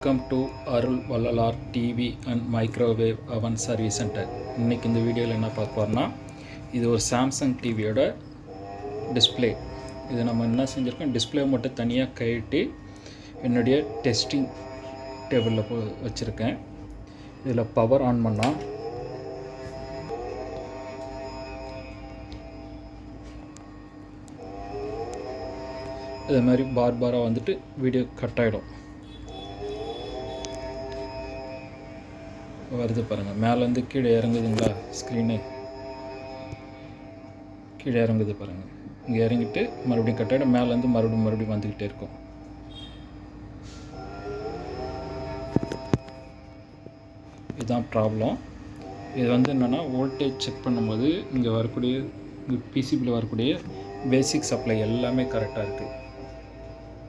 Welcome to Arul Vallalar TV and microwave அவன் service centre. இன்றைக்கி இந்த வீடியோவில் என்ன பார்க்க போகிறோம்னா, இது ஒரு சாம்சங் டிவியோட டிஸ்பிளே. இது நம்ம என்ன செஞ்சுருக்கோம், டிஸ்பிளே மட்டும் தனியாக கழட்டி என்னுடைய டெஸ்டிங் டேபிளில் வச்சுருக்கேன். இதில் பவர் ஆன் பண்ணால் இது மாதிரி பாராக வந்துட்டு வீடியோ கட் ஆகிடும். வருது பாருங்கள், மேலேருந்து கீழே இறங்குதுங்களா, ஸ்க்ரீனு கீழே இறங்குது பாருங்கள். இங்கே இறங்கிட்டு மறுபடியும் கட் ஆகிடும், மேலேருந்து மறுபடியும் வந்துக்கிட்டே இருக்கும். இதுதான் ப்ராப்ளம். இது என்னென்னா, வோல்டேஜ் செக் பண்ணும்போது இங்கே வரக்கூடிய பிசிபியில் வரக்கூடிய பேசிக் சப்ளை எல்லாமே கரெக்டாக இருக்குது.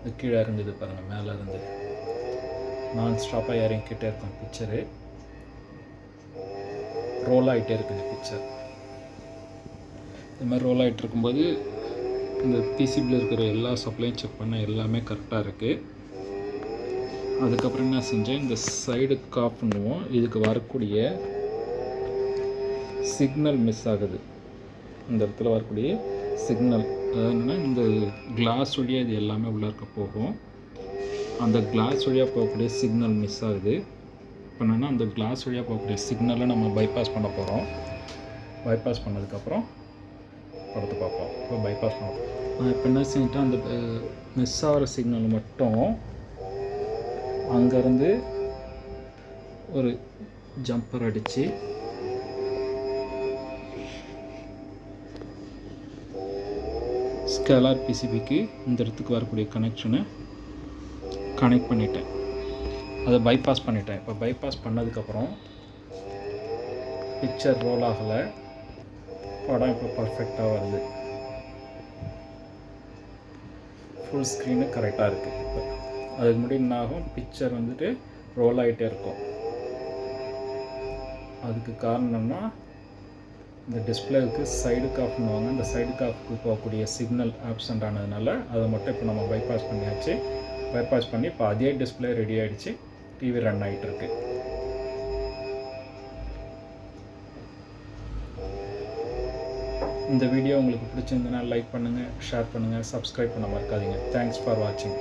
இது கீழே இறங்குது பாருங்கள், மேலே இருந்து நான் ஸ்டாப்பாக இறங்கிக்கிட்டே இருக்கோம். பிக்சரு ரோல் ஆகிட்டே இருக்குது. பிக்சர் இது மாதிரி ரோல் ஆகிட்டு இருக்கும்போது இந்த பிசிபியில் இருக்கிற எல்லா சப்ளையும் செக் பண்ண எல்லாமே கரெக்டாக இருக்குது. அதுக்கப்புறம் என்ன செஞ்சேன், இந்த சைடு ஆஃப் பண்ணுவோம். இதுக்கு வரக்கூடிய சிக்னல் மிஸ் ஆகுது. இந்த இடத்துல வரக்கூடிய சிக்னல் அதாவது என்னென்னா, இந்த கிளாஸ் வழியாக இது எல்லாமே உள்ளே இருக்க போகும். அந்த கிளாஸ் வழியாக போகக்கூடிய சிக்னல் மிஸ் ஆகுது. இப்போ என்னென்னா, அந்த கிளாஸ் வழியாக போகக்கூடிய சிக்னலை நம்ம பைபாஸ் பண்ண போகிறோம். பைபாஸ் பண்ணதுக்கப்புறம் படத்தை பார்ப்போம். இப்போ பைபாஸ் பண்ண நான் இப்போ என்ன செஞ்சுட்டேன், அந்த மிஸ் ஆகிற சிக்னல் மட்டும் அங்கேருந்து ஒரு ஜம்பர் அடித்து ஸ்கேலார் பிசிபிக்கு இந்த இடத்துக்கு வரக்கூடிய கனெக்ஷனை கனெக்ட் பண்ணிட்டேன். அதை பைபாஸ் பண்ணிட்டேன். இப்போ பைபாஸ் பண்ணதுக்கப்புறம் பிக்சர் ரோல் ஆகலை, படம் இப்போ பர்ஃபெக்டாக வருது. ஃபுல் ஸ்க்ரீனு கரெக்டாக இருக்குது. இப்போ அதுக்கு முன்னாடி என்ன ஆகும், பிக்சர் ரோல் ஆகிட்டே இருக்கும். அதுக்கு காரணம்னா, இந்த டிஸ்பிளேவுக்கு சைடு காஃப் பண்ணுவாங்க. இந்த சைடு காஃப்க்கு போகக்கூடிய சிக்னல் ஆப்சண்ட் ஆனதுனால அதை மட்டும் இப்போ நம்ம பைபாஸ் பண்ணியாச்சு. பைபாஸ் பண்ணி இப்போ அதே டிஸ்பிளே ரெடி ஆகிடுச்சு, டிவி ரன் ஆகிட்டுருக்கு. இந்த வீடியோ உங்களுக்கு பிடிச்சிருந்ததுன்னா லைக் பண்ணுங்கள், ஷேர் பண்ணுங்கள், சப்ஸ்கிரைப் பண்ண மறக்காதீங்க. தேங்க்ஸ் ஃபார் வாட்சிங்.